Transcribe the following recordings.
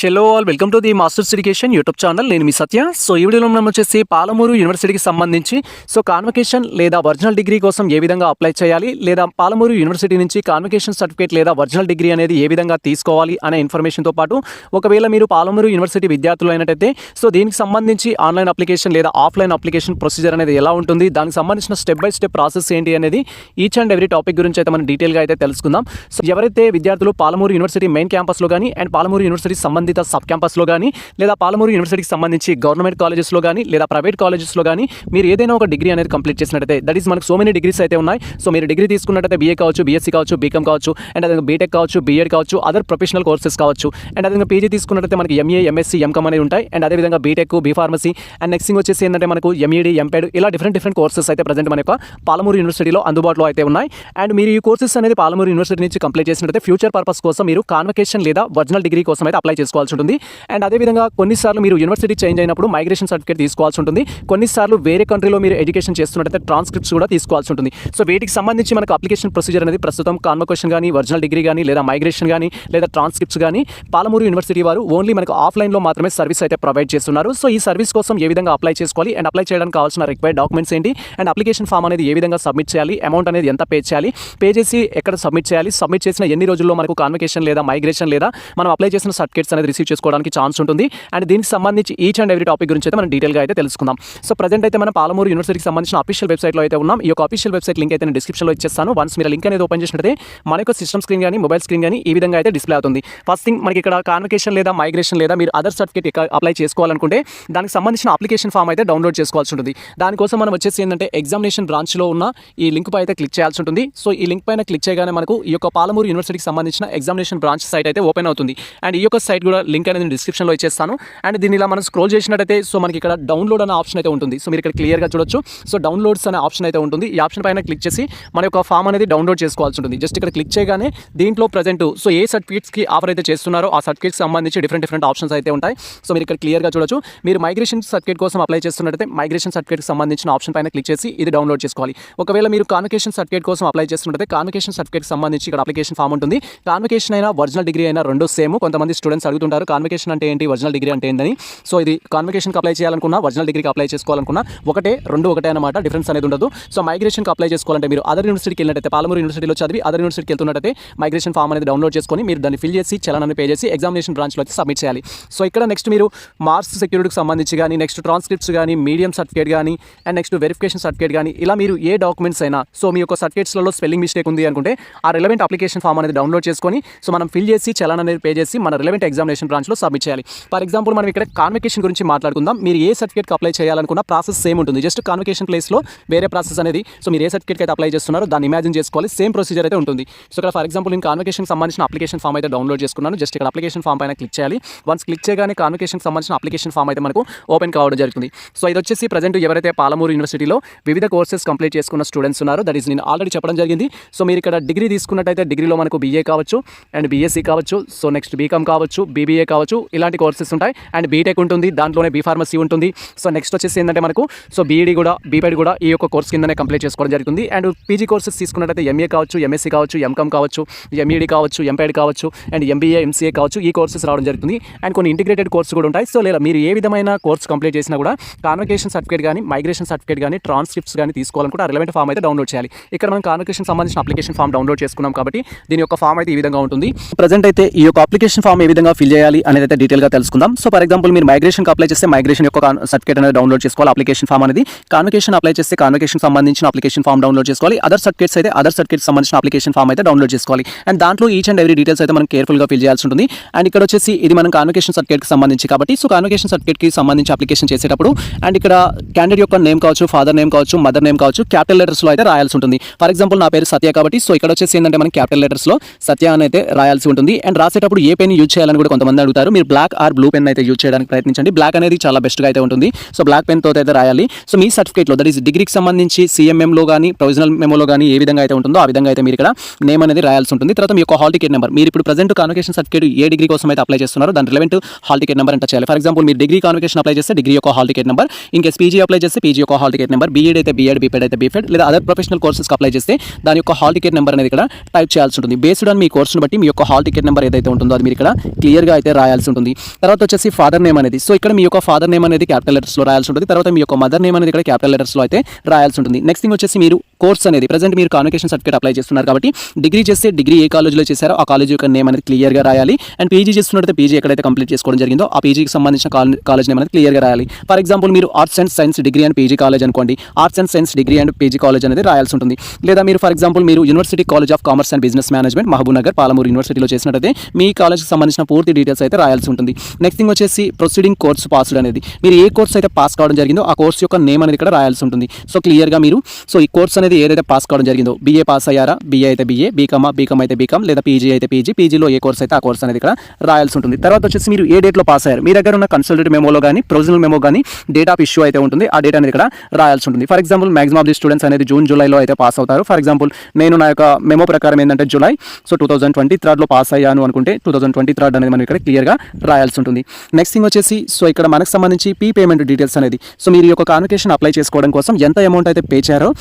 Hello all welcome to the masters education YouTube channel. నేను మీ సత్య. So ఈ వీడియోలో మనం వచ్చేసి పాలమూరు యూనివర్సిటీకి సంబంధించి కాన్వకేషన్ లేదా ఒరిజినల్ డిగ్రీ కోసం ఏ విధంగా అప్లై చేయాలి, లేదా పాలమూరు యూనివర్సిటీ నుంచి కాన్వకేషన్ సర్టిఫికేట్ లేదా ఒరిజినల్ డిగ్రీ అనేది ఏ విధంగా తీసుకోవాలి అనే ఇన్ఫర్మేషన్తో పాటు, ఒకవేళ మీరు పాలమూరు యూనివర్సిటీ విద్యార్థులు అయినట్టయితే దీనికి సంబంధించి ఆన్లైన్ అప్లికేషన్ లేదా ఆఫ్లైన్ అప్లికేషన్ ప్రొసీజర్ అనేది ఎలా ఉంటుంది, దానికి సంబంధించిన స్టెప్ బై స్టెప్ ప్రాసెస్ ఏంటి అనేది ఈచ్ అండ్ ఎవ్రీ టాపిక్ గురించి అయితే మనం డీటెయిల్గా అయితే తెలుసుకుందాం. సో ఎవరైతే విద్యార్థులు పాలమూరు యూనివర్సిటీ మెయిన్ క్యాంపస్లో కానీ అండ్ పాలమూరు యూనివర్సిటీ సంబంధిత సబ్ క్యాంపస్లో కానీ, లేదా పాలమూరు యూనివర్సిటీకి సంబంధించి గవర్నమెంట్ కాలేజెస్లో కానీ లేదా ప్రైవేట్ కాలేజెస్లో కానీ మీరు ఏదైనా ఒక డిగ్రీ అనేది కంప్లీట్ చేసినట్టయితే, దట్ ఈస్ మనకు సో మెనీ డిగ్రీస్ అయితే ఉన్నాయి. సో మీరు డిగ్రీ తీసుకున్నట్టయితే బీఏ కావచ్చు, బీఎస్సీ కావచ్చు, బీకామ్ కావచ్చు, అండ్ అదే బీటెక్ కావచ్చు, బీఎడ్ కావచ్చు, అదర్ ప్రొఫెషనల్ కోర్సెస్ కావచ్చు, అండ్ అదే పీజీ తీసుకున్నట్టయితే మనకి ఎంఏ, ఎంఎస్సీ, ఎంకామ్ అనేవి ఉంటాయి. అండ్ అదేవిధంగా BTech, B pharmacy, and next వచ్చేసి ఏంటంటే మనకు ఎంఈడి, ఎంపీఎడ్, ఇలా డిఫరెంట్ కోర్సెస్ అయితే ప్రజెంట్ మన యొక్క పాలమూరు యూనివర్సిటీలో అందుబాటులో అయితే ఉన్నాయి. అండ్ మీరు ఈ కోర్సెస్ అనేది పాలమూరు యూనివర్సిటీ నుంచి కంప్లీట్ చేసినట్టయితే ఫ్యూచర్ పర్పస్ కోసం మీరు కాన్వకేషన్ లేదా ఒరిజినల్ డిగ్రీ కోసం అయితే అప్లై చేసుకోవాల్సి ఉంటుంది. అండ్ అదేవిధంగా కొన్నిసార్లు మీరు యూనివర్సిటీ చేంజ్ అయినప్పుడు మైగ్రేషన్ సర్టిఫికేట్ తీసుకోవాల్సి ఉంటుంది. కొన్నిసార్లు వేరే కంట్రీలో మీరు ఎడ్యుకేషన్ చేస్తున్నట్టయితే ట్రాన్స్క్రిప్ట్స్ కూడా తీసుకోవాల్సి ఉంటుంది. సో వీటికి సంబంధించి మనకు అప్లికేషన్ ప్రొసీజర్ అనేది ప్రస్తుతం కాన్వకేషన్ కానీ, ఒరిజినల్ డిగ్రీ కానీ, లేదా మైగ్రేషన్ కానీ, లేదా ట్రాన్స్క్రిప్ట్స్ కానీ పాలమూరు యూనివర్సిటీ వారు ఓన్లీ మనకు ఆఫ్లైన్లో మాత్రమే సర్వీస్ అయితే ప్రొవైడ్ చేస్తున్నారు. సో ఈ సర్వీస్ కోసం ఏ విధంగా అప్లై చేసుకోవాలి, అండ్ అప్లై చేయడానికి కావాల్సిన రిక్వైర్డ్ డాక్యుమెంట్స్ ఏంటి, అండ్ అప్లికేషన్ ఫామ్ అనేది ఏ విధంగా సబ్మిట్ చేయాలి, అమౌంట్ అనేది ఎంత పే చేయాలి, పే చేసి ఎక్కడ సబ్మిట్ చేయాలి, సబ్మిట్ చేసిన ఎన్ని రోజుల్లో మనకు కాన్వకేషన్ లేదా మైగ్రేషన్ లేదా మనం అప్లై చేసిన సర్టిఫికేట్స్ అనేది రిసీవ్ చేసుకోవడానికి ఛాన్స్ ఉంటుంది. అండ్ దీనికి సంబంధించి ఈచ్ అండ్ ఎవ్రీ టాపిక్ గురించి అయితే మనం డీటెయిల్గా అయితే తెలుసుకుందాం. సో ప్రజెంట్ అయితే మనం పాలమూరు యూనివర్సిటీకి సంబంధించిన అఫీషియల్ వెబ్సైట్లో అయితే ఉన్నాం. ఈ యొక్క అఫీషియల్ వెబ్సైట్ లింక్ అయితే నేను డిస్క్రిప్షన్లో ఇచ్చేస్తాను. వన్స్ మీరు లింక్ అనేది ఓపెన్ చేసినట్లయితే మన యొక్క సిస్టమ్ స్క్రీన్ కానీ, మొబైల్ స్క్రీన్ కానీ ఈ విధంగా అయితే డిస్ప్లే అవుతుంది. ఫస్ట్ థింగ్ మనకి ఇక్కడ కాన్వకేషన్ లేదా మైగ్రేషన్ లేదా మీరు అదర్ సర్టిఫికేట్ అప్లై చేసుకోవాలనుకుంటే దానికి సంబంధించిన అప్లికేషన్ ఫామ్ అయితే డౌన్లోడ్ చేసుకోవాల్సి ఉంటుంది. దానికోసం మనం వచ్చేసి ఏంటంటే ఎగ్జామినేషన్ బ్రాంచ్లో ఉన్న ఈ లింక్ పై అయితే క్లిక్ చేయాల్సి ఉంటుంది. సో ఈ లింక్ పైన క్లిక్ చేయగానే మనకు ఈ యొక్క పాలమూరు యూనివర్సిటీకి సంబంధించిన ఎగ్జామినేషన్ బ్రాంచ్ సైట్ అయితే ఓపెన్ అవుతుంది. అండ్ ఈ యొక్క సైట్ కూడా లింక్ అనేది డిస్క్రిప్షన్లో ఇచ్చేస్తాను. అండ్ దీన్ని ఇలా మనం స్క్రోల్ చేసినట్టయితే సో మనకి ఇక్కడ డౌన్లోడ్ అనే ఆప్షన్ అయితే ఉంటుంది. సో మీరు ఇక్కడ క్లియర్గా చూడొచ్చు. సో డౌన్లోడ్స్ అనే ఆప్షన్ అయితే ఉంటుంది. ఈ ఆప్షన్ పైన క్లిక్ చేసి మన యొక్క ఫామ్ అనేది డౌన్లోడ్ చేసుకోవాల్సి ఉంటుంది. జస్ట్ ఇక్కడ క్లిక్ చేయగానే దీంట్లో ప్రజెంట్ సో ఏ సర్టిఫికేట్స్కి ఆఫర్ అయితే చేస్తున్నారో ఆ సర్టిఫికేట్స్ సంబంధించి డిఫరెంట్ ఆప్షన్స్ అయితే ఉంటాయి. సో మీరు ఇక్కడ క్లియర్గా చూడొచ్చు. మీరు మైగ్రేషన్ సర్టిఫికేట్ కోసం అప్లై చేస్తున్నట్టయితే మైగ్రేషన్ సర్టిఫికేట్కి సంబంధించిన ఆప్షన్ పైన క్లిక్ చేసి ఇది డౌన్లోడ్ చేసుకోవాలి. ఒకవేళ మీరు కాన్వకేషన్ సర్టిఫికేట్ కోసం అప్లై చేస్తున్నట్టయితే కాన్వకేషన్ సర్టిఫికేట్కి సంబంధించి ఇక్కడ అప్లికేషన్ ఫామ్ ఉంటుంది. కాన్వకేషన్ అయినా ఒరిజినల్ డిగ్రీ అయినా రెండు సేమ్. కొంతమంది స్టూడెంట్స్ అడుగుతుంటారు కాన్వకేషన్ అంటే ఏంటి, ఒరిజినల్ డిగ్రీ అంటే ఏంటని. సో ఇది కాన్వకేషన్కి అప్లై చేయాలనుకున్నా, ఒరిజినల్ డిగ్రీకి అప్లై చేసుకోవాలనుకున్నా రెండు ఒకటే అనమాట, డిఫరెన్స్ అనేది ఉండదు. సో మైగ్రేషన్కి అప్లై చేసుకోవాలంటే మీరు అదర్ యూనివర్సిటీకి వెళ్ళినట్టయితే, పాలమూరు యూనివర్సిటీలో చదివి అదర్ యూనివర్సిటీకి వెళ్తున్నట్టయితే మైగ్రేషన్ ఫామ్ అనేది డౌన్లోడ్ చేసుకొని మీరు దాన్ని ఫిల్ చేసి చలనాన్ని పే చేసి ఎగ్జామినేషన్ బ్రాంచ్లో అయితే సబ్మిట్ చేయాలి. సో ఇక్కడ నెక్స్ట్ మీరు మార్క్స్ సెక్యూరిటీకి సంబంధించి కానీ, నెక్స్ట్ ట్రాన్స్క్రిప్ట్స్ కానీ, మీడియం సర్టిఫికేట్ కానీ, అండ్ నెక్స్ట్ వెరిఫికేషన్ సర్టిఫికేట్ కానీ, ఇలా మీరు ఏ డాక్యుమెంట్స్ అయినా సో మీ యొక్క సర్టిఫికేట్స్లలో స్పెల్లింగ్ మిస్టేక్ ఉంది అనుకుంటే ఆ రిలవెంట్ అప్లికేషన్ ఫామ్ అనేది డౌన్లోడ్ చేసుకొని సో మనం ఫిల్ చేసి చలన్ అనేది పే చేసి మన రిలవెంట్ ఎగ్జామినేషన్ బ్రాంచ్లో సబ్మిట్ చేయాలి. ఫర్ ఎగ్జాంపుల్ మనం ఇక్కడ కాన్వకేషన్ గురించి మాట్లాడుకుందాం. మీరు ఏ సర్టిఫికేట్కి అప్లై చేయాలనుకున్న ప్రాసెస్ సేమ్ ఉంటుంది. జస్ట్ కాన్వకేషన్ ప్లేస్లో వేరే ప్రాసెస్ అనేది సో మీరు ఏ సర్టిఫికేట్కి అయితే అప్లై చేస్తున్నారో దాన్ని ఇమాజిన్ చేసుకోవాలి. సేమ్ ప్రొసీజర్ అయితే ఉంటుంది. సో ఇక్కడ ఫర్ ఎగ్జాంపుల్ నేను కాన్వకేషన్కి సంబంధించిన అప్లికేషన్ ఫామ్ అయితే డౌన్లోడ్ చేసుకున్నాను. జస్ట్ ఇక్కడ అప్లికేషన్ ఫామ్ పైన క్లిక్ చేయాలి. వన్స్ క్లిక్ చేయగానే కాన్వకేషన్కి సంబంధించిన అప్లికేషన్ ఫామ్ అయితే మనకు ఓపెన్ కావడం జరుగుతుంది. సో ఇది వచ్చేసి ప్రజెంట్ ఎవరైతే పాలమూరు యూనివర్సిటీలో వివిధ కోర్సెస్ కంప్లీట్ చేసుకున్న స్టూడెంట్స్ ఉన్నారో, దట్ ఈస్ నేను ఆల్రెడీ చెప్పడం జరిగింది. సో మీరు ఇక్కడ డిగ్రీ తీసుకున్నట్టయితే డిగ్రీలో మనకు బీఏ కావచ్చు, అండ్ బీఎస్సీ కావచ్చు, సో నెక్స్ట్ బీకామ్ కావచ్చు, బీబీఏ కావచ్చు, ఇలాంటి కోర్సెస్ ఉంటాయి. అండ్ బీటెక్ ఉంటుంది, దాంట్లోనే బీ ఫార్మసీ ఉంటుంది. సో నెక్స్ట్ వచ్చేసి ఏంటంటే మనకు సో బీఈడీ కూడా, బీపెడ్ కూడా ఈ యొక్క కోర్స్ కిందనే కంప్లీట్ చేసుకోవడం జరుగుతుంది. అండ్ పీజీ కోర్సెస్ తీసుకున్నట్టయితే ఎంఏ కావచ్చు, ఎంఎస్సీ కావచ్చు, ఎంకామ్ కావచ్చు, ఎంఈడి కావచ్చు, ఎంపీఎడ్ కావచ్చు, అండ్ ఎంబీఏ, ఎంసీఏ కావచ్చు, ఈ కోర్సెస్ రావడం జరుగుతుంది. అండ్ కొన్ని ఇంటిగ్రేటెడ్ కోర్సు కూడా ఉంటాయి. సో లేదా మీరు ఏ విధమైన కోర్స్ కంప్లీట్ చేసినా కూడా కాన్వకేషన్ సర్టిఫికేట్ కానీ, మైగ్రేషన్ సర్టిఫికేట్ కానీ, ట్రాన్స్క్రిప్ట్స్ కానీ తీసుకోవాలనుకుంటే ఆ రిలవెంట్ ఫామ్ అయితే డౌన్లోడ్ చేయాలి. ఇక్కడ మనం కాన్వకేషన్ సంబంధించిన అప్లికేషన్ ఫామ్ డౌన్లోడ్ చేసుకున్నాం కాబట్టి దీని యొక్క ఫామ్ అయితే ఈ విధంగా ఉంటుంది. ప్రజెంట్ అయితే ఈ యొక్క అప్లికేషన్ ఫామ్ ఏ విధంగా ఫిల్ చేయాలి అనేది అయితే డీటెయిల్గా తెలుసుకుందాం. సో ఫర్ ఎగ్జాంపుల్ మీరు మైగ్రేషన్కి అప్లై చేస్తే మైగ్రేషన్ యొక్క సర్టిఫికేట్ అనేది డౌన్లోడ్ చేసుకోవాలి, అప్లికేషన్ ఫామ్ అనేది. కాన్వకేషన్ అప్లై చేస్తే కాన్వకేషన్ సంబంధించిన అప్లికేషన్ ఫామ్ డౌన్లోడ్ చేసుకోవాలి. అదర్ సర్టిఫికేట్స్ అయితే అదర్ సర్టిఫికేట్ సంబంధించిన అప్లికేషన్ ఫామ్ అయితే డౌన్లోడ్ చేసుకోవాలి. అండ్ దాంట్లో ఈచ్ అండ్ ఎవ్రీ డీటెయిల్స్ అయితే మనం కేర్ఫుల్గా ఫిల్ చేయాల్సి ఉంటుంది. అండ్ ఇక్కడ వచ్చేసి ఇది మనం కాన్వకేషన్ సర్టిఫికేట్కి సంబంధించి కాబట్టి సో కాన్వకేషన్ సర్టిఫికేట్కి సంబంధించి అప్లికేషన్ చేసేటప్పుడు అండ్ ఇక్కడ క్యాండిడేట్ యొక్క నేమ్ కావచ్చు, ఫాదర్ నేమ్ కావచ్చు, మదర్ నేమ్ కావచ్చు, క్యాపిటల్ లెటర్స్లో అయితే రాయాల్సి ఉంటుంది. ఫర్ ఎగ్జాంపుల్ నా పేరు సత్య కాబట్టి సో ఇక్కడ వచ్చేసి ఏంటంటే మనం క్యాపిటల్ లెటర్స్లో సత్య అని అయితే రాయాల్సి ఉంటుంది. అండ్ రాసేటప్పుడు ఏ పెన్ యూజ్ చేయాలని కూడా కొంతమంది అడుగుతారు. మీరు బ్లాక్ ఆర్ బ్లూ పెన్ అయితే యూజ్ చేయడానికి ప్రయత్నించండి. బ్లాక్ అనేది చాలా బెస్ట్గా అయితే ఉంటుంది. సో బ్లాక్ పెన్తో అయితే రాయాలి. సో మీ సర్టిఫికేట్లో దట్ ఈస్ డిగ్రీకి సంబంధించి సిఎంఎంలో కానీ, ప్రొవిజనల్ మెమోలో కానీ ఏ విధంగా అయితే ఉంటుందో ఆ విధంగా అయితే మీరు ఇక్కడ నేమ్ అనేది రాయాల్సి ఉంటుంది. తర్వాత మీ యొక్క హాల్ టికెట్ నెంబర్, మీరు ఇప్పుడు present convocation certificate A degree కోసం అయితే అప్లై చేస్తున్నారో దాని relevant hall ticket number enter చేయాలి. ఫర్ ఎగ్జాంపుల్ మీరు డిగ్రీ కాన్వకేషన్ అప్లై చేస్తే డిగ్రీ యొక్క hall ticket number, in case PG apply చేస్తే పీజీ యొక్క హాల్ టికెట్ నెంబర్, బీఎడ్ అయితే బీఎడ్, బీపెడ్ అయితే బీపెడ్, లేదా అదర్ ప్రొఫెషనల్ కోర్సెస్కి అప్లై చేస్తే దాని యొక్క హాల్ టికెట్ నెంబర్ అనేది ఇక్కడ టైప్ చేయాల్సి ఉంటుంది. బేస్డ్ ఆన్ మీ కోర్సును బట్టి మీ యొక్క హాల్ టికెట్ నెంబర్ ఏదైతే ఉంటుందో అది మీరు ఇక్కడ క్లియర్గా క్లియర్గా అయితే రాయాల్సి ఉంటుంది. తర్వాత వచ్చేసి ఫాదర్ నేమ్ అనేది, సో ఇక్కడ మీ యొక్క ఫాదర్ నేమ్ అనేది క్యాపిటల్ లెటర్స్లో రాయాల్సి ఉంటుంది. తర్వాత మీ యొక్క మదర్ నేమ్ అనేది ఇక్కడ క్యాపిటల్ లెటర్స్లో అయితే రాయాల్సి ఉంటుంది. నెక్స్ట్ థింగ్ వచ్చేసి మీరు కోర్స్ అనేది ప్రజెంట్ మీరు కాన్వకేషన్ సర్టిఫికేట్ అప్లై చేస్తున్నారు కాబట్టి డిగ్రీ చేస్తే డిగ్రీ ఏ కాలేజ్లో చేశారో ఆ కాలేజ్ యొక్క నేమ్ అనేది క్లియర్గా రాయాలి. అండ్ పీజీ చేస్తున్నట్టు పీజీ ఎక్కడైతే కంప్లీట్ చేసుకోవడం జరిగిందో ఆ పీజీకి సంబంధించిన కాలేజ్ నేమ్ అనేది క్లియర్గా రాయాలి. ఫర్ ఎగ్జాంపుల్ మీరు arts and science degree and PG college అనుకోండి, arts and science degree and PG college అనేది రాయాల్సి ఉంటుంది. లేదా మీరు ఫర్ ఎగ్జాంపుల్ మీరు university college of commerce and business management Mahbub Nagar Palamuru యూనివర్సిటీలో చేసినట్టయితే మీ కాలేజ్కి సంబంధించిన పూర్తి డీటెయిల్స్ అయితే రాయాల్సి ఉంటుంది. నెక్స్ట్ థింగ్ వచ్చేసి ప్రొసీడింగ్ కోర్స్ పాస్డ్ అనేది, మీరు ఏ కోర్స్ అయితే పాస్ కావడం జరిగిందో ఆ కోర్స్ యొక్క నేమ్ అనేది ఇక్కడ రాయాల్సి ఉంటుంది. సో క్లియర్గా మీరు ఈ కోర్స్ అనేది ఏదైతే పాస్ కావడం జరిగిందో, బీఏ పాస్ అయ్యారా, బీఏ అయితే బీఏ, బీకామ్ అయితే బీకామ్, లేదా పీజీ అయితే పీజీ, పీజీలో ఏ కోర్స్ అయితే ఆ కోర్స్ అనేది ఇక్కడ రాయాల్సి ఉంటుంది. తర్వాత వచ్చేసి మీరు ఏ డేట్లో పాస్ అయ్యారు, మీ దగ్గర ఉన్న కన్సల్టేటివ్ మెమోలో కానీ ప్రొవిజనల్ మెమో కానీ డేట్ ఆఫ్ ఇష్యూ అయితే ఉంటుంది, ఆ డేట్ అనేది ఇక్కడ రాయాల్సి ఉంటుంది. For example maximum of the students అనేది జూన్ జూలైలో అయితే పాస్ అవుతారు. ఫర్ ఎగ్జాంపుల్ నేను నా యొక్క మెమో ప్రకారం ఏంటంటే జూలై 2023లో పాస్ అయ్యాను అనుకుంటే 2023 అనేది మనం ఇక్కడ క్లియర్గా రాయాల్సి ఉంటుంది. నెక్స్ట్ థింగ్ వచ్చేసి ఇక్కడ మనకు సంబంధించి పీ పేమెంట్ డీటెయిల్స్ అనేది, సో మీరు ఈ యొక్క కాన్వకేషన్ అప్లై చేసుకోవడం కోసం ఎంత అమౌంట్ అయితే పే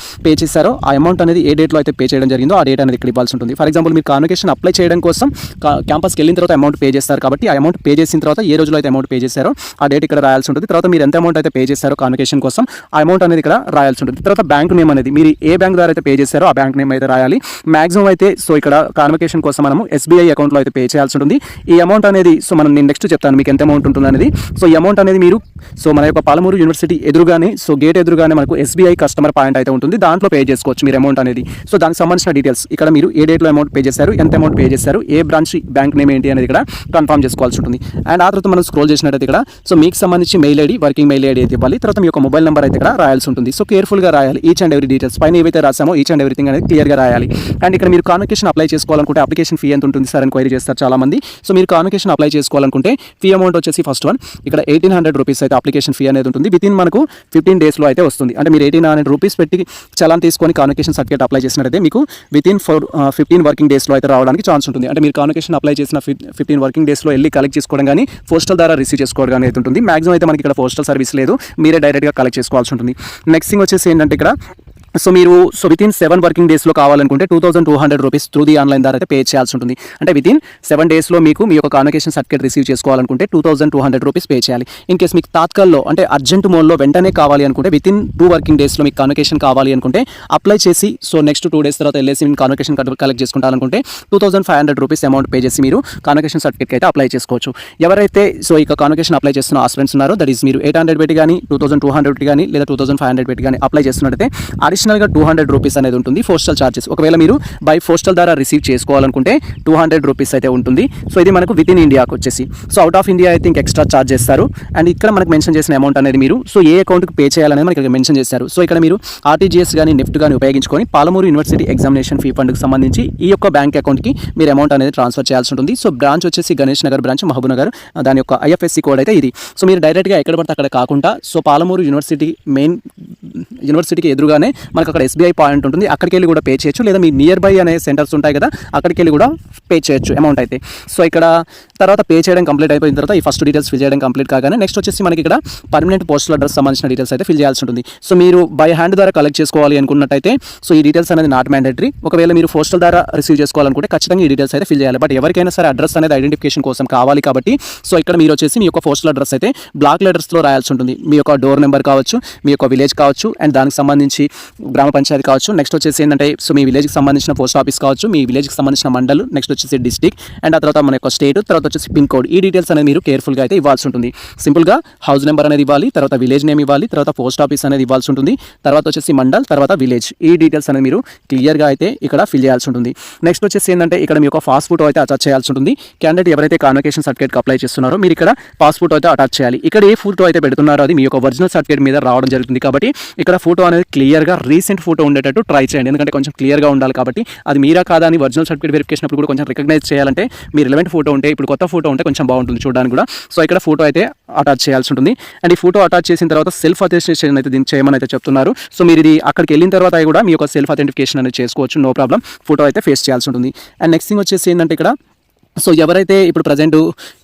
చేశారో ఆ అమౌంట్ అనేది ఏ డేట్లో అయితే పే చేయడం జరిగిందో ఆ డేట్ అనేది ఇక్కడ ఇవ్వాల్సి ఉంటుంది. ఫర్ ఎగ్జాంపుల్ మీరు కాన్వకేషన్ అప్లై చేయడం కోసం క్యాంపస్కి వెళ్ళిన తర్వాత అమౌంట్ పే చేస్తారు కాబట్టి ఆ అమౌంట్ పే చేసిన తర్వాత ఏ రోజులో అయితే అమౌంట్ పే చేశారో ఆ డేట్ ఇక్కడ రాయాల్సి ఉంటుంది. తర్వాత మీరు ఎంత అమౌంట్ అయితే పే చేశారో కాన్వకేషన్ కోసం ఆ అమౌంట్ అనేది ఇక్కడ రాయాల్సి ఉంటుంది. తర్వాత బ్యాంక్ నేమ్ అనేది మీరు ఏ బ్యాంక్ ద్వారా అయితే పే చేశారో ఆ బ్యాంక్ నేమ్ అయితే రాయాలి. మాక్సిమం అయితే ఇక్కడ కాన్వకేషన్ కోసం మనము SBI అకౌంట్లో అయితే పే చేయాల్సి ఉంటుంది. ఈ అమౌంట్ అనేది నేను నెక్స్ట్ చెప్తాను మీకు ఎంత అమౌంట్ ఉంటుంది అనేది. ఈ అమౌంట్ అనేది మీరు మన యొక్క పాలమూరు యూనివర్సిటీ ఎదురుగానే గేట్ ఎదురుగానే మనకు SBI కస్టమర్ పాయింట్ అయితే ఉంటుంది, దాంట్లో పే చేసుకోవచ్చు మీరు అమౌంట్ అనేది. దానికి సంబంధించిన డీటెయిల్స్ ఇక్కడ మీరు ఏ డేట్లో అమౌంట్ పే చేశారు, ఎంత అమౌంట్ పే చేశారు, ఏ బ్రాంచ్ బ్యాంక్ నేమ్ ఏంటి అనేది ఇక్కడ కన్ఫర్మ్ చేసుకోవాల్సి ఉంటుంది. అండ్ ఆ తర్వాత మనం స్క్రోల్ చేసినట్టయితే ఇక్కడ మీకు సంబంధించి mail ID, working mail ID అయితే ఇవ్వాలి. తర్వాత మీ యొక్క మొబైల్ నెంబర్ అయితే ఇక్కడ రాయాల్సి ఉంటుంది. కేర్ఫుల్గా రాయాలి ఈచ్ అండ్ ఎవ్రీ డీటెయిల్స్, పైన ఏవైతే రాసామో ఈచ్ అండ్ ఎవ్రీథింగ్ అనేది క్లియర్గా రాయాలి. అండ్ ఇక్కడ మీరు కాన్వకేషన్ అప్లై చేసుకోవాలనుకుంటే అప్లికేషన్ ఫీ ఎంత ఉంటుంది సార్ అని క్వైరీ చేస్తారు చాలా మంది. మీరు కాన్వకేషన్ అప్లై చేసుకోవాలనుకుంటే ఫీ అమౌంట్ వచ్చేసి ఫస్ట్ వన్ ఇక్కడ 1800 రూపీస్ అయితే అప్లికేషన్ ఫీ అనేది ఉంటుంది. వితిన్ మనకు 15 డేస్లో అయితే వస్తుంది. అంటే మీరు 1800 రూపీస్ పెట్టి చలాన్ తీసుకొని కాన్వకేషన్ సర్టిఫికేట్ అప్లై చేసినట్టయితే మీకు వితిన్ 15 వర్కింగ్ డేస్లో అయితే రావడానికి ఛాన్స్ ఉంటుంది. అంటే మీరు కాన్వకేషన్ అప్లై చేసిన 15 వర్కింగ్ డేస్లో వెళ్ళి కలెక్ట్ చేసుకోవడం కానీ పోస్టల్ ద్వారా రిసీవ్ చేసుకోవడం కానీ అయితే ఉంటుంది. మాక్సిమం అయితే మనకి ఇక్కడ పోస్టల్ సర్వీస్ లేదు, మీరే డైరెక్ట్గా కలెక్ట్ చేసుకోవాల్సి ఉంటుంది. నెక్స్ట్ థింగ్ వచ్చేసి ఏంటంటే ఇక్కడ మీరు వితిన్ 7 వర్కింగ్ డేస్లో కావాలనుకుంటే 2200 రూపీస్ త్రూ ది ఆన్లైన్ ద్వారా అయితే పే చేయాల్సి ఉంటుంది. అంటే వితిన్ 7 డేస్లో మీకు మీ యొక్క కాన్వకేషన్ సర్టిఫికేట్ రిసీవ్ చేసుకోవాలనుకుంటే 2200 రూపీస్ పే చేయాలి. ఇన్ కేస్ మీకు తాత్కాల్లో అంటే అర్జెంట్ మోడ్లో వెంటనే కావాలి అనుకుంటే వితిన్ 2 వర్కింగ్ డేస్లో మీకు కాన్వకేషన్ కావాలి అనుకుంటే అప్లై చేసి నెక్స్ట్ 2 డేస్ తర్వాత వెళ్ళేసి మీరు కాన్వకేషన్ కలెక్ట్ చేసుకుంటారనుకుంటే 2500 రూపీస్ అమౌంట్ పే చేసి మీరు కాన్వకేషన్ సర్టిఫికేట్ అయితే అప్లై చేసుకోవచ్చు. ఎవరైతే ఇక కాన్వకేషన్ అప్లై చేస్తున్న ఆస్పిరెంట్స్ ఉన్నారో దట్ ఈస్ మీరు 800 పెట్టి కానీ 2200 పెట్టి కానీ లేదా 2500 పెట్టి కానీ అప్లై చేస్తున్నట్టయితే అడిషనల్గా 200 రూపీస్ అనేది ఉంటుంది పోస్టల్ చార్జెస్. ఒకవేళ మీరు బై పోస్టల్ ద్వారా రిసీవ్ చేసుకోవాలనుకుంటే 200 రూపీస్ అయితే ఉంటుంది. ఇది మనకు విత్ ఇన్ ఇండియాకి వచ్చేసి. అవుట్ ఆఫ్ ఇండియా అయితే ఎక్స్ట్రా చార్జ్ చేస్తారు. అండ్ ఇక్కడ మనకు మెన్షన్ చేసిన అమౌంట్ అనేది మీరు ఏ అకౌంట్కి పే చేయాలనేది మనకి ఇక్కడ మెన్షన్ చేశారు. ఇక్కడ మీరు RTGS కానీ నెఫ్ట్ కానీ ఉపయోగించుకొని పాలమూరు యూనివర్సిటీ ఎగ్జామినేషన్ ఫీ ఫండ్కి సంబంధించి ఈ యొక్క బ్యాంక్ అకౌంట్కి మీరు అమౌంట్ అనేది ట్రాన్స్ఫర్ చేయాల్సి ఉంటుంది. బ్రాంచ్ వచ్చేసి గణేష్ నగర్ బ్రాంచ్ మహబూబ్ నగర్, దాని యొక్క IFSC కోడ్ అయితే ఇది. మీరు డైరెక్ట్గా ఎక్కడ పడితే అక్కడ కాకుండా పాలమూరు యూనివర్సిటీ మెయిన్ యూనివర్సిటీకి ఎదురుగానే మనకు అక్కడ SBI పాయింట్ ఉంటుంది, అక్కడికి వెళ్ళి కూడా పే చేయొచ్చు. లేదా మీ నియర్ బై అనే సెంటర్స్ ఉంటాయి కదా, అక్కడికి వెళ్ళి కూడా పే చేయొచ్చు అమౌంట్ అయితే. ఇక్కడ తర్వాత పే చేయడం కంప్లీట్ అయిపోయిన తర్వాత ఈ ఫస్ట్ డీటెయిల్స్ ఫిల్ చేయడం కంప్లీట్ కాగానే నెక్స్ట్ వచ్చేసి మనకి ఇక్కడ పర్మనెంట్ పోస్టల్ అడ్రస్ సంబంధించిన డీటెయిల్స్ అయితే ఫిల్ చేయాల్సి ఉంటుంది. మీరు బై హ్యాండ్ ద్వారా కలెక్ట్ చేసుకోవాలి అనుకున్నట్టయితే ఈ డీటెయిల్స్ అనేది నాట్ మ్యాండేటరీ. ఒకవేళ మీరు పోస్టల్ ద్వారా రిసీవ్ చేసుకోవాలనుకుంటే ఖచ్చితంగా ఈ డీటెయిల్స్ అయితే ఫిల్ చేయాలి. బట్ ఎవరికైనా సరే అడ్రస్ అనేది ఐడెంటిఫికేషన్ కోసం కావాలి కాబట్టి ఇక్కడ మీరు వచ్చేసి మీ యొక్క పోస్టల్ అడ్రస్ అయితే బ్లాక్ లెటర్స్లో రాయాల్సి ఉంటుంది. మీ యొక్క డోర్ నెంబర్ కావచ్చు, మీ యొక్క విలేజ్ కావచ్చు, అండ్ దానికి సంబంధించి గ్రామ పంచాయతీ కావచ్చు. నెక్స్ట్ వచ్చేసి ఏంటంటే మీ విలేజ్కి సంబంధించిన పోస్ట్ ఆఫీస్ కావచ్చు, మీ విలేజ్కి సంబంధించిన మండల్, నెక్స్ట్ వచ్చేసి డిస్ట్రిక్ట్, అండ్ ఆ తర్వాత మన యొక్క స్టేట్, తర్వాత వచ్చేసి పిన్ కోడ్. ఈ డీటెయిల్స్ అనేది మీరు కేర్ఫుల్గా అయితే ఇవ్వాల్సి ఉంటుంది. సింపుల్గా హౌస్ నెంబర్ అనేది ఇవ్వాలి, తర్వాత విలేజ్ నేమ్ ఇవ్వాలి, తర్వాత పోస్ట్ ఆఫీస్ అనేది ఇవ్వాల్సి ఉంటుంది, తర్వాత వచ్చేసి మండల్, తర్వాత విలేజ్. ఈ డీటెయిల్స్ అనేది మీరు క్లియర్గా అయితే ఇక్కడ ఫిల్ చేయాల్సి ఉంటుంది. నెక్స్ట్ వచ్చేసి ఏంటంటే ఇక్కడ మీ యొక్క పాస్ ఫోటో అయితే అటాచ్ చేయాల్సి ఉంటుంది. క్యాండిడేట్ ఎవరైతే కాన్వకేషన్ సర్టిఫికేట్కి అప్లై చేస్తున్నారో మీరు ఇక్కడ పాస్ ఫోటో అయితే అటాచ్ చేయాలి. ఇక్కడ ఏ ఫోటో అయితే పెడుతున్నారో అది మీ యొక్క ఒరిజినల్ సర్టిఫికేట్ మీద రావడం జరుగుతుంది కాబట్టి ఇక్కడ ఫోటో అనేది క్లియర్గా రీసెంట్ ఫోటో ఉండేటట్టు ట్రై చేయండి. ఎందుకంటే కొంచెం క్లియర్గా ఉండాలి కాబట్టి అది మీరా కాదా అని ఒరిజినల్ సర్టిఫికేట్ వెరిఫికేషన్ అప్పుడు కూడా కొంచెం రికగ్నైజ్ చేయాలంటే మీరు రిలవెంట్ ఫోటో ఉంటే, ఇప్పుడు కొత్త ఫోటో ఉంటే కొంచెం బాగుంటుంది చూడడానికి కూడా. ఇక్కడ ఫోటో అయితే అటాచ్ చేయాల్సి ఉంటుంది. అండ్ ఈ ఫోటో అటాచ్ చేసిన తర్వాత సెల్ఫ్ అథెంటికేషన్ అయితే దీన్ని చేయమని అయితే చెప్తున్నారు. మీరు ఇది అక్కడికి వెళ్ళిన తర్వాత కూడా మీ యొక్క సెల్ఫ్ అథెంటికేషన్ అనేది చేసుకోవచ్చు, నో ప్రాబ్లం. ఫోటో అయితే ఫేస్ చేయాల్సి ఉంటుంది. అండ్ నెక్స్ట్ థింగ్ వచ్చేసి ఏంటంటే ఇక్కడ సో ఎవరైతే ఇప్పుడు ప్రజెంట్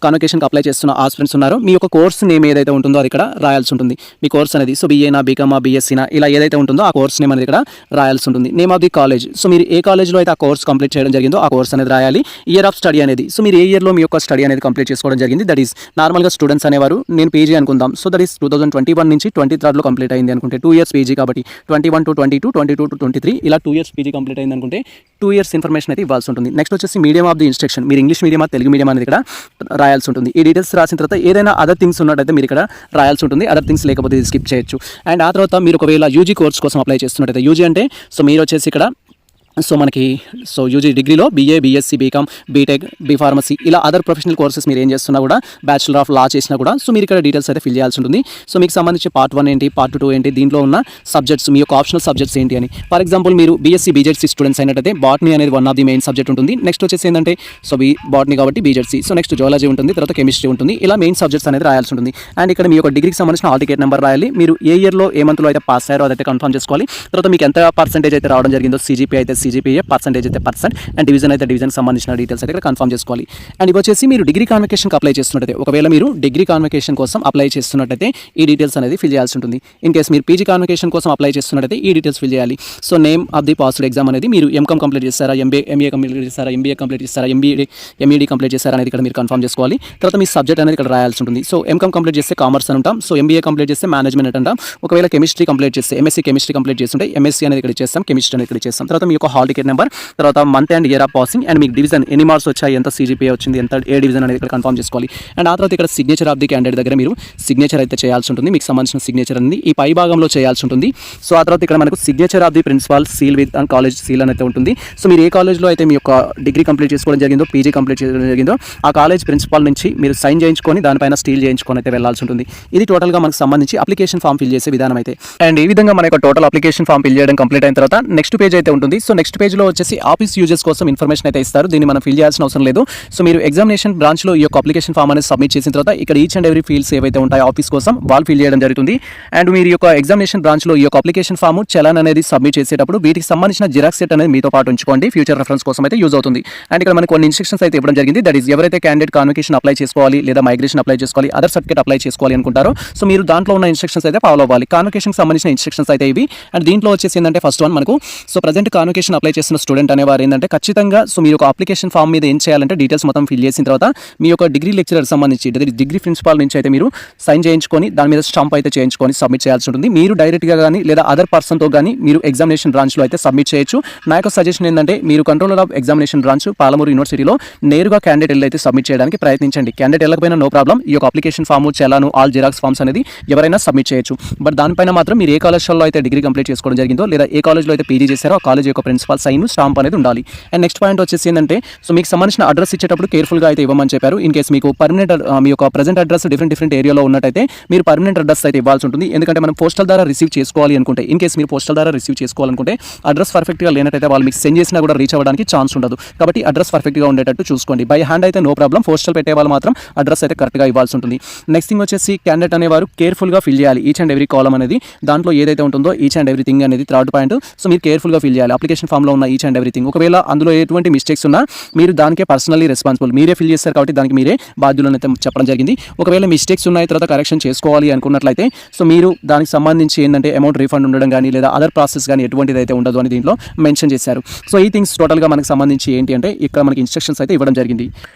కాన్వకేషన్కి అప్లై చేస్తున్న ఆస్పిరెంట్స్ ఉన్నారో మీ యొక్క కోర్స్ నేమ్ ఏదైతే ఉంటుందో అది ఇక్కడ రాయాల్సి ఉంటుంది. మీ కోర్స్ అనేది సో బీఏనా, బీకామా, బీఎస్సీనా ఇలా ఏదైతే ఉంటుందో ఆ కోర్స్ నేమ్ అనేది ఇక్కడ రాయాల్సి ఉంటుంది. Name of the college, so మీరు ఏ కాలేజ్లో అయితే ఆ కోర్స్ కంప్లీట్ చేయడం జరిగిందో ఆ కోర్స్ అనేది రాయాలి. ఇయర్ ఆఫ్ స్టడీ అనేది, సో మీరు ఏ ఇయర్లో మీ యొక్క స్టడీ అనేది కంప్లీట్ చేసుకోవడం జరిగింది. దట్ ఈస్ నార్మల్గా స్టూడెంట్స్ అనేవారు నేను పీజీ అనుకుందాం. సో దట్ ఈస్ 2021 నుంచి 23లో కంప్లీట్ అయింది అనుకుంటే 2 years పీజీ కాబట్టి 21 to 22, 22 to 23 ఇలా 2 years పీజీ కంప్లీట్ అయింది అనుకుంటే 2 years ఇన్ఫర్మేషన్ అయితే ఇవ్వాల్సి ఉంటుంది. నెక్స్ట్ వచ్చేసి మీడియం ఆఫ్ ది ఇన్స్ట్రక్షన్, మీరు ఇంగ్లీష్ మీడియమా, తెలుగు మీడియం అనేది ఇక్కడ రాయాల్సి ఉంటుంది. ఈ డీటెయిల్స్ రాసిన తర్వాత ఏదైనా అదర్ థింగ్స్ ఉన్నట్టయితే మీరు ఇక్కడ రాయాల్సి ఉంటుంది. అదర్ థింగ్స్ లేకపోతే ఇది స్కిప్ చేయొచ్చు. అండ్ ఆ తర్వాత మీరు ఒకవేళ యూజీ కోర్స్ కోసం అప్లై చేస్తున్నట్టయితే, యూజీ అంటే సో మీరు వచ్చేసి ఇక్కడ సో మనకి సో యూజీ డిగ్రీలో BA, BSc, BCom, BTech, B pharmacy ఇలా అదర్ ప్రొఫెషనల్ కోర్సెస్ మీరు ఏం చేస్తున్నా కూడా, బ్యాచులర్ ఆఫ్ లా చేసినా కూడా సో మీరు ఇక్కడ డీటెయిల్స్ అయితే ఫిల్ చేయాల్సి ఉంటుంది. సో మీకు సంబంధించి పార్ట్ 1 ఏంటి, పార్ట్ 2 ఏంటి, దీంట్లో ఉన్న సబ్జెక్ట్స్ మీ యొక్క ఆప్షనల్ సబ్జెక్ట్స్ ఏంటి అని. ఫర్ ఎగ్జాంపుల్ మీరు బీఎస్సీ, బీజెడ్సీ స్టూడెంట్స్ అయినట్టయితే బాటనీ అనేది one of the main subject ఉంటుంది. నెక్స్ట్ వచ్చేసి ఏంటంటే సో బాటనీ కాబట్టి బీజెడ్సీ, సో నెక్స్ట్ జువాలజీ ఉంటుంది, తర్వాత కెమిస్ట్రీ ఉంటుంది. ఇలా మెయిన్ సబ్జెక్ట్స్ అనేది రాయాల్సి ఉంటుంది. అండ్ ఇక్కడ మీ యొక్క డిగ్రీకి సంబంధించిన హాల్ టికెట్ నెంబర్ రాయాలి. మీరు ఏ ఇయర్లో ఏ మంత్లో అయితే పాస్ అయ్యారో అదైతే కన్ఫర్మ్ చేసుకోవాలి. తర్వాత మీకు ఎంత పర్సెంటేజ్ అయితే రావడం జరిగిందో, సీజీపీ అయితే సీజీపీఏ, పర్సెంటేజ్ అయితే పర్సెంట్, అండ్ డివిజన్ అయితే డివిజన్ సంబంధించిన డీటెయిల్స్ అయితే ఇక్కడ కన్ఫర్మ్ చేసుకోవాలి. అండ్ ఇవి వచ్చేసి మీరు డిగ్రీ కాన్వకేషన్కి అప్లై చేస్తున్నట్టయితే, ఒకవేళ మీరు డిగ్రీ కాన్వకేషన్ కోసం అప్లై చేస్తున్నట్టయితే ఈ డీటెయిల్స్ అనేది ఫిల్ చేయాల్సి ఉంటుంది. ఇన్ కేసు మీరు పీజీ కాన్వకేషన్ కోసం అప్లై చేస్తున్నట్టయితే ఈ డీటెయిల్స్ ఫిల్ చేయాలి. So name of the passed exam అనేది మీరు ఎంకామ్ కంప్లీట్ చేస్తారా, ఎంఏ కంప్లీట్ చేస్తారా, ఎంబీఏ కంప్లీట్ చేస్తారా, ఎంఈడీ కంప్లీట్ చేస్తారా అనేది ఇక్కడ మీరు కన్ఫర్మ్ చేసుకోవాలి. తర్వాత మీ సబ్జెక్ట్ అనేది ఇక్కడ రాయాల్సి ఉంటుంది. సో ఎంకామ్ కంప్లీట్ చేస్తే కామర్స్ అని ఉంటాం, సో ఎంబీఏ కంప్లీట్ చేస్తే మేనేజ్మెంట్ అంటాం. ఒకవేళ కెమిస్ట్రీ కంప్లీట్ చేస్తే ఎంఎస్సీ కెమిస్ట్రీ కంప్లీట్ చేస్తుంటే ఎంఎస్సీ అనేది ఇక్కడ చేస్తాం, కెమిస్ట్రీ అనేది ఇక్కడ చేస్తాం. తర్వాత మీ యొక్క హాల్ టికెట్ నెంబర్, తర్వాత month and year of passing, and మీకు డివిజన్ ఎన్ని మార్క్స్ వచ్చాయి, ఎంత సీజీపీఏ వచ్చింది, ఎంత ఏ డివిజన్ అనేది ఇక్కడ కన్ఫర్మ్ చేసుకోవాలి. అండ్ ఆ తర్వాత ఇక్కడ సిగ్నేచర్ ఆఫ్ ది క్యాండిడేట్ దగ్గర మీరు సిగ్నేచర్ అయితే చేయాల్సి ఉంటుంది. మీకు సంబంధించిన సిగ్నేచర్ అనేది ఈ పై భాగంలో చేయాల్సి ఉంటుంది. సో ఆ తర్వాత ఇక్కడ మనకు signature of the principal seal with and college seal అనేది ఉంటుంది. సో మీరు ఏ కాలేజ్లో అయితే మీ యొక్క డిగ్రీ కంప్లీట్ చేసుకోవడం జరిగిందో, పీజీ కంప్లీట్ చేయడం జరిగిందో ఆ కాలేజ్ ప్రిన్సిపాల్ నుంచి మీరు సైన్ చేయించుకొని దానిపైన స్టీల్ చేయించుకొని అయితే వెళ్ళాల్సి ఉంటుంది. ఇది టోటల్గా మనకు సంబంధించి అప్లికేషన్ ఫామ్ ఫిల్ చేసే విధానం అయితే. అండ్ ఈ విధంగా మన యొక్క టోటల్ అప్లికేషన్ ఫామ్ ఫిల్ చేయడం కంప్లీట్ అయిన తర్వాత నెక్స్ట్ పేజ్ అయితే ఉంటుంది. సో నెక్స్ట్ పేజ్లో వచ్చేసి ఆఫీస్ యూజర్స్ కోసం ఇన్ఫర్మేషన్ అయితే ఇస్తారు. దీన్ని మనం ఫిల్ చేయాల్సిన అవసరం లేదు. సో మీరు ఎగ్జామినేషన్ బ్రాంచ్లో ఈ యొక్క అప్లికేషన్ ఫామ్ అనేది సబ్మిట్ చేసిన తర్వాత ఇక్కడ ఈచ్ అండ్ ఎవ్రీ ఫీల్డ్స్ ఏవైతే ఉంటాయో ఆఫీస్ కోసం వాళ్ళు ఫిల్ చేయడం జరుగుతుంది. అండ్ మీరు యొక్క ఎగ్జామినేషన్ బ్రాంచ్లో ఈ యొక్క అప్లికేషన్ ఫామ్ చలాన్ అనేది సబ్మిట్ చేసేటప్పుడు వీటికి సంబంధించిన జిరాక్స్ సెట్ అనేది మీతో పాటు ఉంచుకోండి, ఫ్యూచర్ రెఫరెన్స్ కోసం అయితే యూజ్ అవుతుంది. అండ్ ఇక్కడ మనకు కొన్ని ఇన్స్ట్రక్షన్స్ అయితే ఇవ్వడం జరిగింది. దట్ ఈస్ ఎవరైతే క్యాండిడేట్ కాన్వకేషన్ అప్లై చేసుకోవాలి లేదా మైగ్రేషన్ అప్లై చేసుకోవాలి, అదర్ సర్టిఫికేట్ అప్లై చేసుకోవాలి అనుకుంటారో సో మీరు దాంట్లో ఉన్న ఇన్స్ట్రక్షన్స్ అయితే ఫాలో అవ్వాలి. కాన్వకేషన్కి సంబంధించిన ఇన్స్ట్రక్షన్స్ అయితే ఇవి. అండ్ దీంట్లో వచ్చేసి ఏంటంటే ఫస్ట్ వన్ మనకు సో ప్రజెంట్ కాన్వకేషన్ అప్లై చేస్తున్న స్టూడెంట్ అనేవారు ఏంటంటే ఖచ్చితంగా సో మీరు ఒక అప్లికేషన్ ఫామ్ మీద ఏం చేయాలంటే డీటెయిల్స్ మొత్తం ఫిల్ చేసిన తర్వాత మీ యొక్క డిగ్రీ లెక్చరర్ సంబంధించి డిగ్రీ ప్రిన్సిపాల్ నుంచి అయితే మీరు సైన్ చేయించుకొని దాని మీద స్టాంప్ అయితే చేయించుకొని సబ్మిట్ చేయాల్సి ఉంటుంది. మీరు డైరెక్ట్గా కానీ లేదా అదర్ పర్సన్తో కానీ మీరు ఎగ్జామినేషన్ బ్రాంచ్లో అయితే సబ్మిట్ చేయొచ్చు. నా యొక్క సజెషన్ ఏంటంటే మీరు controller of examination branch Palamuru యూనివర్సిటీలో నేరుగా క్యాండిడేట్ వెళ్ళి అయితే సబ్మిట్ చేయడానికి ప్రయత్నించండి. క్యాండిడేట్ వెళ్ళకపోయినా నో ప్రాబ్లం, ఈ యొక్క application form challan all xerox forms అనేది ఎవరైనా సబ్మిట్ చేయొచ్చు. బట్ దానిపైన మాత్రం మీరు ఏ కాలేజ్లో అయితే డిగ్రీ కంప్లీట్ చేసుకోవడం జరిగిందో లేదా ఏ కాలేజ్లో అయితే పీజీ చేశారో ఆ కాలేజ్ యొక్క ప్రిన్సిపాల్ సైన్ స్టాంప్ అనేది ఉండాలి. అండ్ నెక్స్ట్ పాయింట్ వచ్చేసి ఏంటంటే సో మీకు సంబంధించిన అడ్రస్ ఇచ్చేటప్పుడు కేర్ఫుల్గా అయితే ఇవ్వమని చెప్పారు. ఇన్ కేసు మీకు పర్మనెంట్ మీ యొక్క ప్రజెంట్ అడ్రస్ డిఫరెంట్ ఏరియాలో ఉన్నట్టయితే మీరు పర్మనెంట్ అడ్రస్ అయితే ఇవ్వాల్సి ఉంటుంది. ఎందుకంటే మనం పోస్టల్ ద్వారా రిసీవ్ చేసుకోవాలి అనుకుంటే, ఇన్ కేసు మీరు పోస్టల్ ద్వారా రిసీవ్ చేసుకోవాలనుకుంటే అడ్రస్ పర్ఫెక్ట్గా లేనట్టయితే వాళ్ళు మీకు సెండ్ చేసినా కూడా రీచ్ అవ్వడానికి ఛాన్స్ ఉండదు. కాబట్టి అడ్రస్ పర్ఫెక్ట్గా ఉండేటట్టు చూసుకోండి. బై హ్యాండ్ అయితే నో ప్రాబ్లం, పోస్టల్ పెట్టే వాళ్ళు మాత్రం అడ్రస్ అయితే కరెక్ట్గా ఇవ్వాల్సి ఉంటుంది. నెక్స్ట్ థింగ్ వచ్చేసి క్యాండిడేట్ అనేవారు కేర్ఫుల్గా ఫిల్ చేయాలి ఈచ్ అండ్ ఎవ్రీ కాలమ్ అనేది. దాంట్లో ఏదైతే ఉంటుందో ఈచ్ అండ్ ఎవ్రీథింగ్ అనేది థర్డ్ పాయింట్. సో మీరు కేర్ఫుల్గా ఫిల్ చేయాలి అప్లికేషన్ ఫామ్లో ఉన్న ఈచ్ అండ్ ఎవ్రీథింగ్. ఒకవేళ అందులో ఎటువంటి మిస్టేక్స్ ఉన్నా మీరు దానికే పర్సనల్లీ రెస్పాన్సిబుల్, మీరే ఫిల్ చేస్తారు కాబట్టి దానికి మీరే బాధ్యులను అయితే చెప్పడం జరిగింది. ఒకవేళ మిస్టేక్స్ ఉన్నాయి తర్వాత కరెక్షన్ చేసుకోవాలి అనుకున్నట్లయితే సో మీరు దానికి సంబంధించి ఏంటంటే అమౌంట్ రీఫండ్ ఉండడం కానీ లేదా అదర్ ప్రాసెస్ కానీ ఎటువంటిది అయితే ఉండదు అని దీంట్లో మెన్షన్ చేశారు. సో ఈ థింగ్స్ టోటల్గా మనకు సంబంధించి ఏంటి అంటే ఇక్కడ మనకి ఇన్స్ట్రక్షన్స్ అయితే ఇవ్వడం జరిగింది.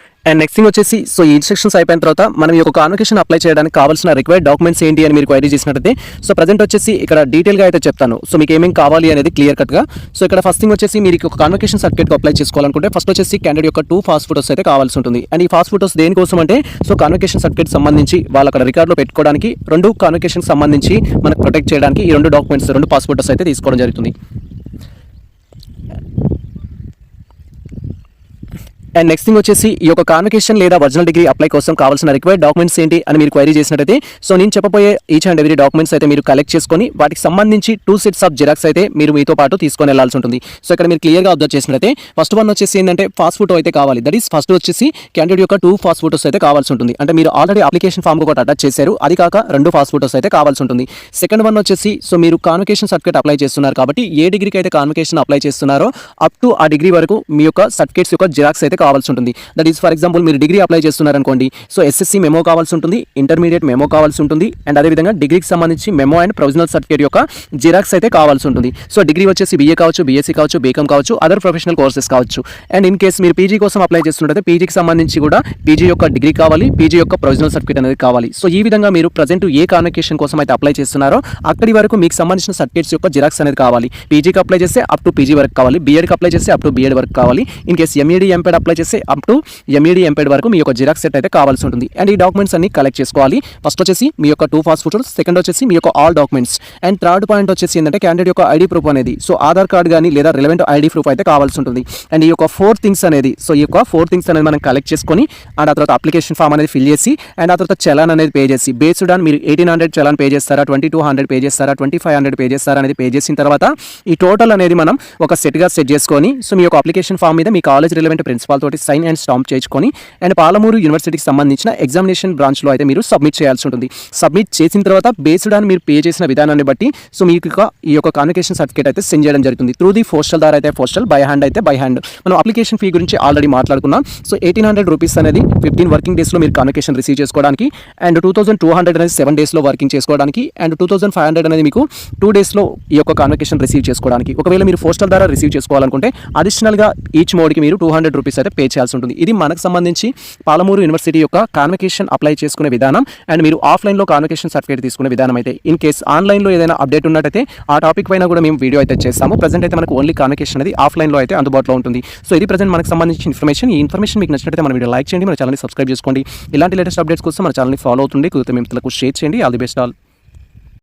అండ్ నెక్స్ట్ థింగ్ వచ్చేసి సో ఈ ఇన్స్ట్రక్షన్స్ అయిపోయిన తర్వాత మనం ఈ యొక్క కాన్వకేషన్ అప్లై చేయడానికి కావాల్సిన రిక్వైర్డ్ డాక్యుమెంట్స్ ఏంటి అని మీరు క్వైరీ చేసినట్టయితే సో ప్రజెంట్ వచ్చేసి ఇక్కడ డీటెయిల్గా అయితే చెప్తాను. సో మీకు ఏమేమి కావాలి అనేది క్లియర్ కట్గా. సో ఇక్కడ ఫస్ట్ థింగ్ వచ్చేసి మీరు ఒక కాన్వకేషన్ సర్టిఫికేట్ అప్లై చేసుకోవాలనుకుంటే ఫస్ట్ వచ్చేసి క్యాండిడేట్ యొక్క 2 పాస్ ఫోటోస్ అయితే కావాల్సి ఉంటుంది. అండ్ ఈ పాస్ ఫోటోస్ దేనికోసం అంటే సో కాన్వకేషన్ సర్టిఫికేట్ సంబంధించి వాళ్ళు అక్కడ రికార్డులో పెట్టుకోవడానికి 2 కాన్వకేషన్ సంబంధించి మనకు ప్రొటెక్ట్ చేయడానికి ఈ 2 డాక్యుమెంట్స్ 2 పాస్ ఫోటోస్ అయితే తీసుకోవడం జరుగుతుంది. అండ్ నెక్స్ట్ థింగ్ వచ్చేసి ఈ యొక్క కాన్వకేషన్ లేదా ఒరిజినల్ డిగ్రీ అప్లై కోసం కావాల్సిన రిక్వైర్డ్ డాక్యుమెంట్స్ ఏంటి అని మీరు క్వైరీ చేసినట్టయితే సో నేను చెప్పబోయే ఈచ్ అండ్ ఎవ్రీ డాక్యుమెంట్స్ అయితే మీరు కలెక్ట్ చేసుకొని వాటికి సంబంధించి 2 సెట్స్ ఆఫ్ జిరాక్స్ అయితే మీరు మీతో పాటు తీసుకొని వెళ్లాల్సి ఉంటుంది. సో ఇక్కడ మీరు క్లియర్గా అబ్జర్వ్ చేసినట్టయితే ఫస్ట్ వన్ వచ్చేసి ఏంటంటే పాస్ ఫోటో అయితే కావాలి. దట్ ఈస్ ఫస్ట్ వచ్చేసి క్యాండిడేట్ యొక్క 2 పాస్ ఫోటోస్ అయితే కావాల్సి ఉంటుంది. అంటే మీరు ఆల్రెడీ అప్లికేషన్ ఫామ్ ఒకటి అటాచ్ చేశారు, అది కాక 2 పాస్ ఫోటోస్ అయితే కావాల్సి ఉంటుంది. సెకండ్ వన్ వచ్చేసి సో మీరు కాన్వకేషన్ సర్టిఫికేట్ అప్లై చేస్తున్నారు కాబట్టి ఏ డిగ్రీకి అయితే కాన్వకేషన్ అప్లై చేస్తున్నారో అప్ టు ఆ డిగ్రీ వరకు మీ యొక్క సర్టిఫికేట్స్ యొక్క జిరాక్స్ అయితే కావాల్సి ఉంటుంది. దట్ ఈస్ ఫర్ ఎగ్జాంపుల్ మీరు degree apply చేస్తున్నారనుకోండి, so SSC memo కావాల్సి ఉంటుంది, ఇంటర్మీడియట్ మెమో కావాల్సి ఉంటుంది, అండ్ అదేవిధంగా డిగ్రీకి సంబంధించి మెమో అండ్ ప్రొవిజనల్ సర్టిఫికేట్ యొక్క జిరాక్స్ అయితే కావాల్సి ఉంటుంది. సో డిగ్రీ వచ్చేసి బీఏ కావచ్చు, బీఎస్సీ కావచ్చు, బీకామ్ కావచ్చు, అదర్ ప్రొఫెషనల్ కోర్సెస్ కావచ్చు. అండ్ ఇన్ కేస్ మీరు పీజీ కోసం అప్లై చేస్తున్నట్లయితే పీజీకి సంబంధించి కూడా పీజీ యొక్క డిగ్రీ కావాలి, పీజీ యొక్క ప్రొవిజనల్ సర్టిఫికేట్ అనేది కావాలి. సో ఈ విధంగా మీరు ప్రజెంట్ ఏ కాన్వకేషన్ కోసం అయితే అప్లై చేస్తున్నారో అక్కడి వరకు మీకు సంబంధించిన సర్టిఫికేట్స్ యొక్క జిరాక్స్ అనేది కావాలి. పీజీకి అప్లై చేస్తే అప్ టు పీజీ వరకు కావాలి, బీఎడ్కి అప్లై చేస్తే అప్ టు బీఎడ్ వరకు కావాలి. ఇన్ కేస్ ఎంఈడి ఎంపీఎడ్ అప్లై చేస్తే అప్ టు ఎంఈడి ఎంపీఎడ్ వరకు మీ యొక్క జిరాక్స్ సెట్ అయితే కావాల్సి ఉంటుంది. అండ్ ఈ డాక్యుమెంట్స్ అన్ని కలెక్ట్ చేసుకోవాలి. ఫస్ట్ వచ్చేసి మీ యొక్క 2 పాస్ ఫోటోస్, సెకండ్ వచ్చేసి మీ యొక్క all documents, and third point వచ్చేసి ఏంటంటే క్యాండిడేట్ యొక్క ఐడి ప్రూఫ్ అనేది, సో ఆధార్ కార్డ్ కానీ లేదా రిలవెంట్ ఐడి ప్రూఫ్ అయితే కావాల్సి ఉంటుంది. అండ్ ఈ యొక్క 4 థింగ్స్ అనేది, సో ఈ యొక్క 4 థింగ్స్ అనేది మనం కలెక్ట్ చేసుకొని అండ్ ఆ తర్వాత అప్లికేషన్ ఫామ్ అనేది ఫిల్ చేసి అండ్ ఆ తర్వాత చలాన్ అనేది పే చేసి, బేస్డ్ ఆన్ మీరు 1800 చలాన్ పే చేస్తారా, 2200 పే చేస్తారా, 2500 పే చేస్తారా అనేది పే చేసిన తర్వాత ఈ టోటల్ అనేది మనం ఒక సెట్గా సెట్ చేసుకొని, సో మీ యొక్క అప్లికేషన్ ఫామ్ మీద మీ కాలేజ్ రిలవెంట్ ప్రిన్సిపాల్ తోటి సైన్ అండ్ స్టాంప్ చేసుకొని అండ్ పాలమూరు యూనివర్సిటీకి సంబంధించిన ఎగ్జామినేషన్ బ్రాంచ్లో అయితే మీరు సబ్మిట్ చేయాల్సి ఉంటుంది. సబ్మిట్ చేసిన తర్వాత బేస్డ్ ఆన్ మీరు పే చేసిన విధానాన్ని బట్టి సో మీకు ఈ యొక్క కాన్వకేషన్ సర్టిఫికేట్ అయితే సెండ్ చేయడం జరుగుతుంది. త్రూ ది పోస్టల్ ద్వారా అయితే పోస్టల్, బై హ్యాండ్ అయితే బై హ్యాండ్. మనం అప్లికేషన్ ఫీ గురించి ఆల్రెడీ మాట్లాడుకున్నాం. సో 1800 రూపీస్ అనేది 15 వర్కింగ్ డేస్లో మీరు కాన్వకేషన్ రిసీవ్ చేసుకోవడానికి, అండ్ 2200 అనేది 7 డేస్లో వర్కింగ్ చేసుకోవడానికి, అండ్ 2500 అనేది మీకు 2 డేస్లో ఈ యొక్క కాన్వకేషన్ రిసీవ్ చేసుకోవడానికి. ఒకవేళ మీరు పోస్టల్ ద్వారా రిసీవ్ చేసుకోవాలనుకుంటే అడిషనల్గా ఈచ్ మోడ్కి మీరు 200 రూపీస్ అయితే పే చేయాల్సి ఉంటుంది. ఇది మనకు సంబంధించి పాలమూరు యూనివర్సిటీ యొక్క కాన్వకేషన్ అప్లై చేసుకునే విధానం అండ్ మీరు ఆఫ్లైన్లో కాన్వకేషన్ సర్టిఫికేట్ తీసుకునే విధానం అయితే. ఇన్ కేస్ ఆన్లైన్లో ఏదైనా అప్డేట్ ఉన్నట్టయితే ఆ టాపిక్ పైన కూడా మేము వీడియో అయితే చేస్తాము. ప్రజెంట్ అయితే మనకు ఓన్లీ కాన్వకేషన్ అనేది ఆఫ్లైన్లో అయితే అందుబాటులో ఉంటుంది. సో ఇది ప్రజెంట్ మనకు సంబంధించిన ఇన్ఫర్మేషన్. ఈ ఇన్ఫర్మేషన్ మీకు నచ్చినట్లయితే మన వీడియో లైక్ చేయండి, మన ఛానల్ని సబ్స్క్రైబ్ చేసుకోండి. ఇలాంటి లేటెస్ట్ అప్డేట్స్ కోసం మన ఛానల్ని ఫాలో అవుతుంది, కుదిరితే మేము షేర్ చేయండి. All the best all.